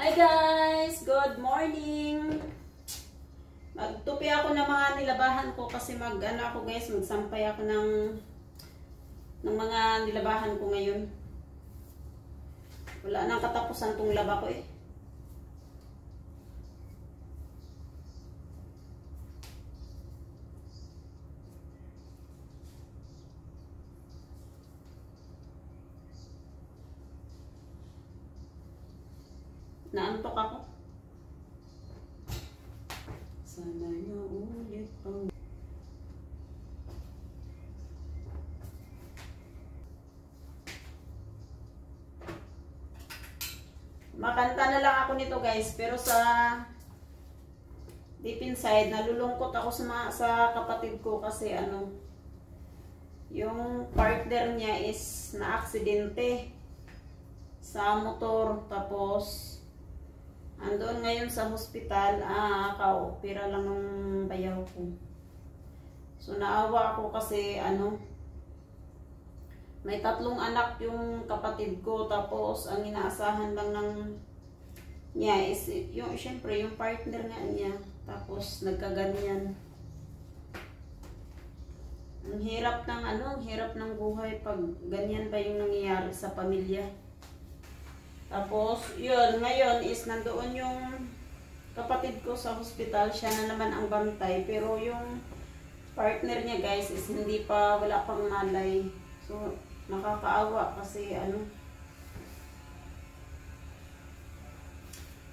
Hi guys! Good morning! Magtupi ako ng mga nilabahan ko kasi ako guys, magsampay ako ng mga nilabahan ko ngayon. Wala nang katapusan tong laba ko eh. Naantok ako. Sana niyo ulit pang... Makanta na lang ako nito guys, pero sa deep inside, nalulungkot ako sa kapatid ko kasi yung partner niya is na-aksidente sa motor, tapos andun ngayon sa hospital, ka-opera lang ng bayaw ko. So naawa ako kasi may 3 anak yung kapatid ko, tapos ang inaasahan lang niya is syempre yung partner nga niya, tapos nagkaganyan. Ang hirap ng buhay pag ganyan ba yung nangyayari sa pamilya. Tapos, yun, ngayon is nandoon yung kapatid ko sa hospital, siya na naman ang bantay. Pero yung partner niya guys is wala pang malay. So, nakakaawa kasi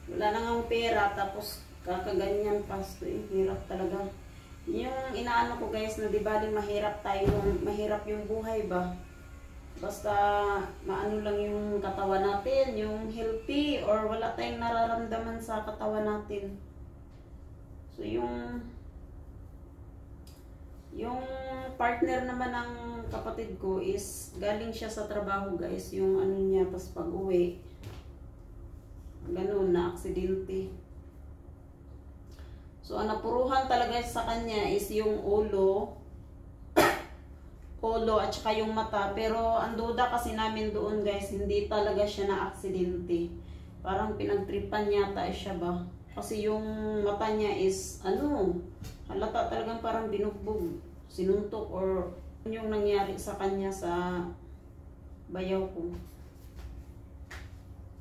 wala nang pera, tapos kakaganyan pa. So, hirap talaga. Yung inaano ko guys, na di baling mahirap yung buhay ba? Basta maano lang yung katawan natin, yung healthy, or wala tayong nararamdaman sa katawan natin. So yung partner naman ng kapatid ko is galing siya sa trabaho guys, yung niya, pas pag uwi ganun, na aksidente. So ang napuruhan talaga sa kanya is yung ulo at saka yung mata, pero ang duda kasi namin doon guys, hindi talaga siya na aksidente, parang pinagtripan yata siya ba, kasi yung mata niya is halata talagang parang binugbog, sinuntok, or yung nangyari sa kanya sa bayaw ko.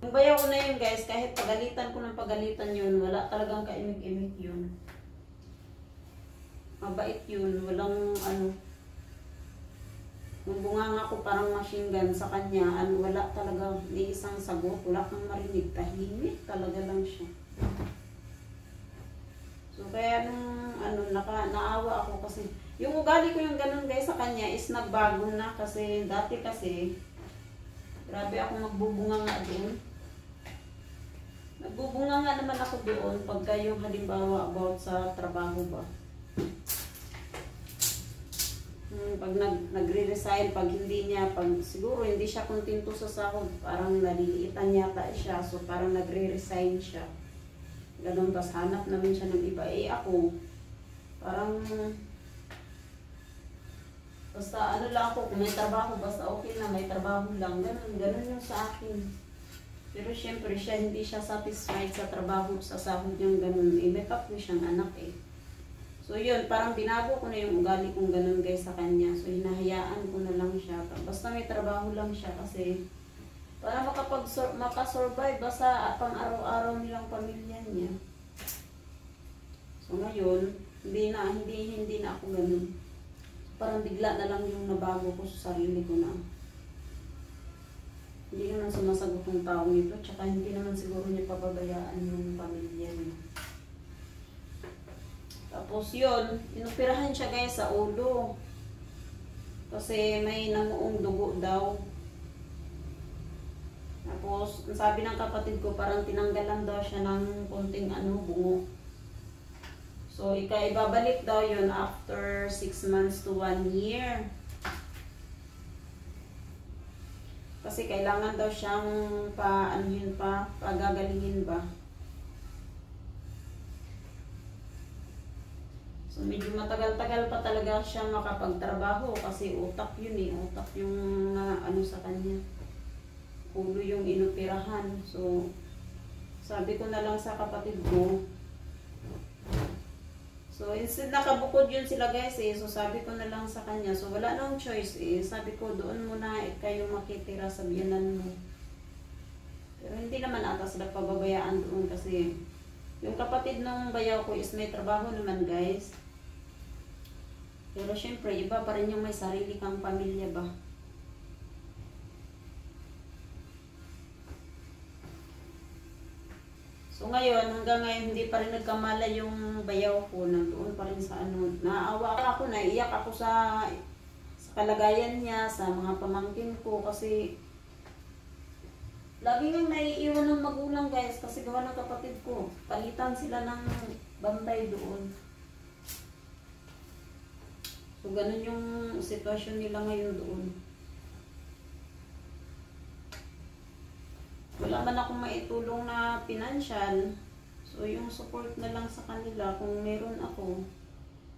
Yung bayaw ko na yun guys, kahit pagalitan ko ng pagalitan yun, wala talagang kaimik-imik yun, mabait yun, walang Nung bunganga ko parang machine gun sa kanya, wala talaga ni isang sagot, wala kang marinig, tahimik talaga lang siya. So kaya naawa ako kasi, yung ugali ko yung ganun guys sa kanya is nagbago na, kasi dati kasi, grabe ako magbubunganga doon. Nagbubunganga naman ako doon pagka yung halimbawa about sa trabaho ba. Pag nagre-resign, pag siguro hindi siya kontento sa sahod, parang naliliitan yata siya, so parang nagre-resign siya. Ganun, tas hanap namin siya ng iba. Ako, parang, basta lang ako, kung may trabaho, basta okay na, may trabaho lang. Ganun yung sa akin. Pero syempre, hindi siya satisfied sa trabaho, sa sahod yung ganun. May kapwa siyang anak eh. So yun, parang binago ko na yung ugali kong ganun guys sa kanya. So hinahayaan ko na lang siya. Basta may trabaho lang siya kasi para makasurvive sa pang-araw-araw nilang pamilya niya. So ngayon, hindi na ako ganun. Parang bigla na lang yung nabago ko sa sarili ko na hindi naman sumasagot ng taong ito, tsaka hindi naman siguro niya pababayaan yung pamilya niya. Tapos yun, inoperahan siya guys sa ulo. Kasi may namuong dugo daw. Tapos, sabi ng kapatid ko, parang tinanggalan daw siya ng konting bungo. So, ibabalik daw yun after 6 months to 1 year. Kasi kailangan daw siyang pagagalingin ba. So, medyo matagal-tagal pa talaga siya makapagtrabaho kasi utak yun eh. Utak yung sa kanya. Ulo yung inoperahan. So, Sabi ko na lang sa kapatid ko. So, instead nakabukod yun sila guys eh. So, sabi ko na lang sa kanya. So, wala nang choice eh. Sabi ko, doon muna kayo makitira sa biyanan mo. Pero hindi naman ata sila pababayaan doon kasi yung kapatid ng bayaw ko is may trabaho naman guys. Pero syempre, iba pa rin yung may sarili kang pamilya ba. So ngayon, hanggang ngayon, hindi pa rin nagkamala yung bayaw ko. Nandoon pa rin sa ano. Naawa ako, naiyak ako sa kalagayan niya, sa mga pamangkin ko. Kasi lagi nang naiiwan ng magulang guys. Kasi gawa ng kapatid ko. Palitan sila ng bantay doon. So ganun yung sitwasyon nila ngayon doon. Wala man akong maitulong na financial. So, yung support na lang sa kanila, kung meron ako,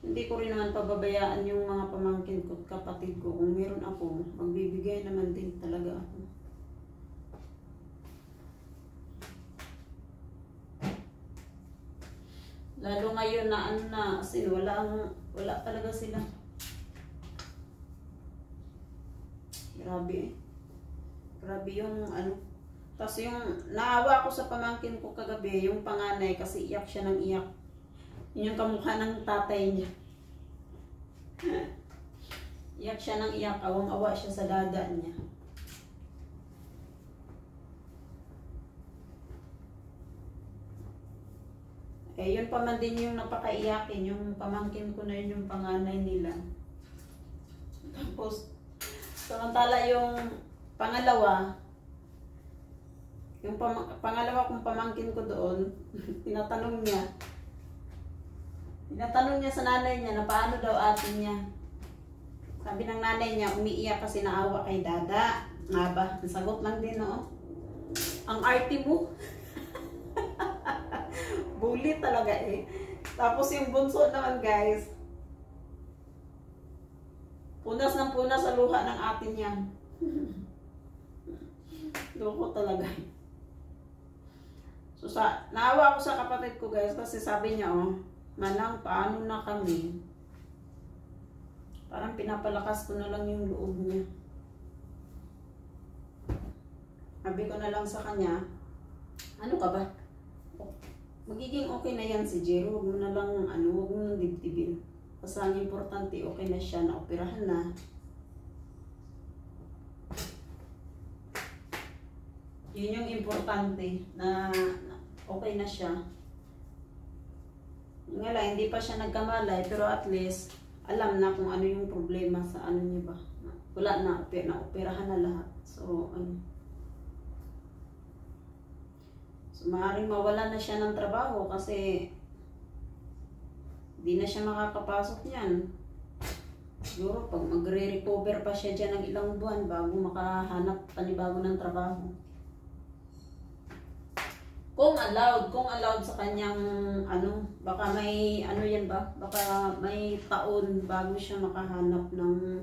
hindi ko rin naman pababayaan yung mga pamangkin ko at kapatid ko. Kung meron ako, magbibigay naman din talaga ako. Lalo ngayon na ano na, kasi wala talaga sila. Grabe eh. Grabe yung ano. Tapos yung naawa ko sa pamangkin ko kagabi, yung panganay, kasi iyak siya ng iyak. Yun yung kamukha ng tatay niya. Iyak siya ng iyak, awang-awa siya sa dada niya. Eh, yun pa man din yung napakaiyakin, yung pamangkin ko na yun, yung panganay nila. Tapos, samantala yung pangalawa, yung pangalawa kong pamangkin ko doon, tinatanong niya sa nanay niya na paano daw atin niya. Sabi ng nanay niya, umiiyak kasi naawa kay dada. Nga ba? Nasagot lang din, no? Ang arty mo. Bully talaga eh. Tapos yung bunso naman guys, punas ng punas sa luha ng atin niya. Loko talaga. So, naawa ako sa kapatid ko guys kasi sabi niya, oh, Manang, paano na kami? Parang pinapalakas ko na lang yung loob niya. Sabi ko na lang sa kanya, ano ka ba? Magiging okay na yan si Jero. Huwag mo na lang, huwag mo nang dibdibin. Kasi ang importante, okay na siya, naoperahan na. Yun yung importante, na okay na siya. Nga lang, hindi pa siya nagkamalay, pero at least, alam na kung ano yung problema sa ano niya ba. Wala na, naoperahan na lahat. So, So, maaaring mawala na siya ng trabaho kasi di na siya makakapasok niyan. Siguro, pag magre-recover pa siya dyan ng ilang buwan bago makahanap panibago ng trabaho. Kung allowed sa kanyang baka may yan ba? Baka may taon bago siya makahanap ng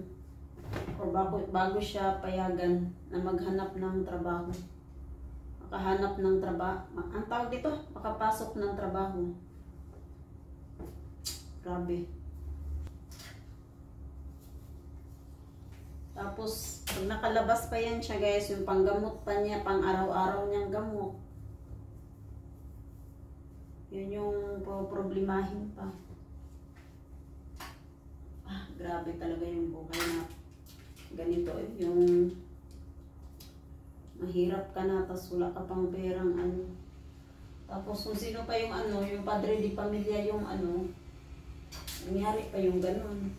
or bago siya payagan na maghanap ng trabaho. Makahanap ng trabaho. Ang tawag dito, makapasok ng trabaho. Grabe. Tapos, pag nakalabas pa yan siya guys, yung panggamot pa niya, pang araw-araw niyang gamot. Yun yung problemahin pa. Grabe talaga yung buhay na ganito eh. Yung mahirap ka na, tapos wala ka pang perang Tapos kung sino pa yung yung padre di pamilya yung nangyari pa yung ganun.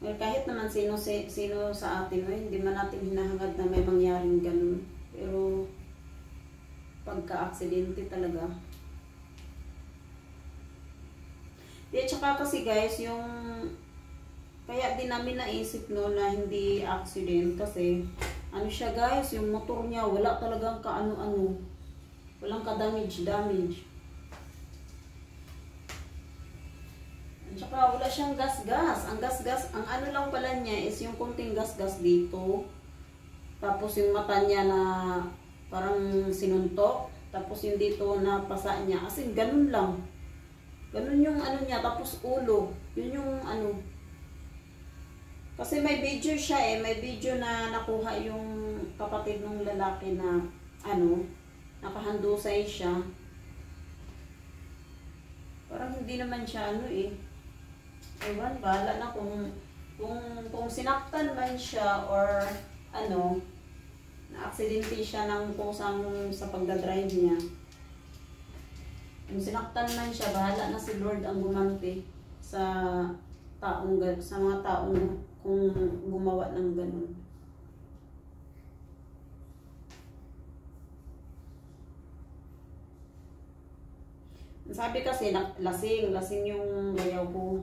Well, kahit naman sino sa atin, hindi man natin hinahangad na may mangyaring ganun. Pero pagka-aksidente talaga. At saka kasi guys, yung kaya din namin naisip no na hindi accident kasi siya guys, yung motor niya wala talagang kaano-ano. Walang ka-damage. At saka wala siyang gas-gas. Ang gas-gas, ang lang pala niya is yung konting gas-gas dito. Tapos yung mata niya na parang sinuntok. Tapos yung dito na pasa niya. As in, ganun lang. Ganun yung ano niya. Tapos ulo. Yun yung ano. Kasi may video siya eh. May video na nakuha yung kapatid ng lalaki na ano, nakahandusay siya. Parang hindi naman siya ano eh. Ewan, bahala na kung sinaktan man siya or ano, na-aksidente siya ng kusang sa pagdadrive niya. Kung sinaktan man siya, bahala na si Lord ang gumanti sa mga taong kung gumawa ng ganun. Sabi kasi, lasing yung bayaw ko.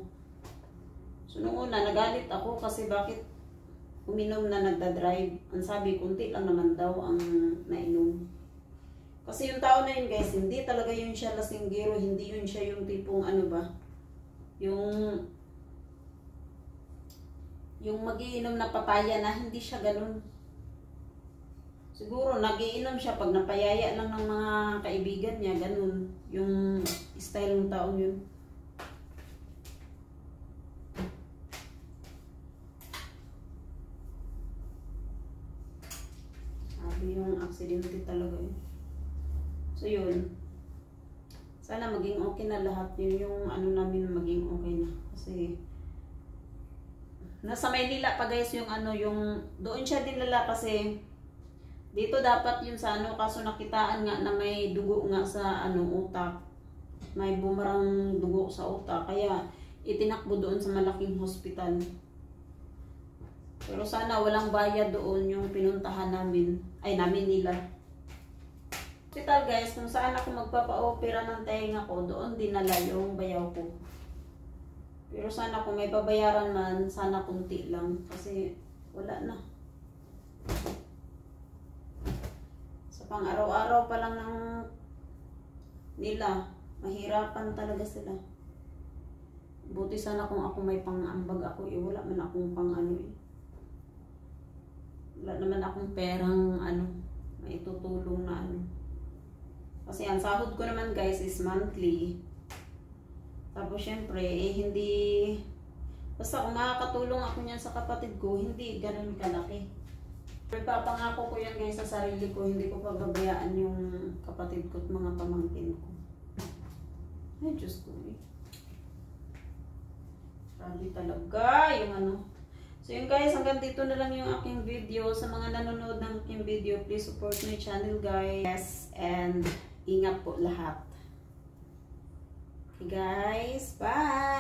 So, nung una, nagalit ako kasi bakit uminom na nagdadrive. Ang sabi, kunti lang naman daw ang nainom. Kasi yung tao na yun guys, hindi talaga yun siya lasinggero, hindi yun siya yung tipong ano ba, yung mag-iinom na papaya na hindi siya ganun. Siguro nag-iinom siya pag napayaya lang ng mga kaibigan niya, ganun. Yung style ng taong yun. Sabi yung aksidente talaga yun. So yun. Sana maging okay na lahat. Yun yung ano namin maging okay na. Kasi nasa Maynila pa guys yung ano, yung doon siya dinala kasi dito dapat yun sa ano, kaso nakitaan nga na may dugo nga sa ano, utak. May bumarang dugo sa utak. Kaya itinakbo doon sa malaking hospital. Pero sana walang bayad doon yung pinuntahan namin. Ay, namin nila. Hospital guys, kung saan ako magpapa-opera ng tenga ko, doon dinala yung bayaw ko. Pero sana kung may babayaran man, sana kunti lang. Kasi wala na. Sa pang-araw-araw pa lang ng nila, mahirapan talaga sila. Buti sana kung ako may pang-ambag ako, eh wala man akong pang ano eh. Wala naman akong perang ano, may tutulong na ano. Kasi ang sahod ko naman guys is monthly. Tapos syempre, eh hindi, basta kung makakatulong ako niyan sa kapatid ko, hindi ganun kalaki. Pero papangako ko yan guys sa sarili ko, hindi ko pababayaan yung kapatid ko at mga pamangkin ko. Ay, Diyos ko eh. Grabe talaga yung ano. So yun guys, hanggang dito na lang yung aking video. Sa mga nanonood ng aking video, please support my channel guys. And ingat po lahat. Okay guys, bye!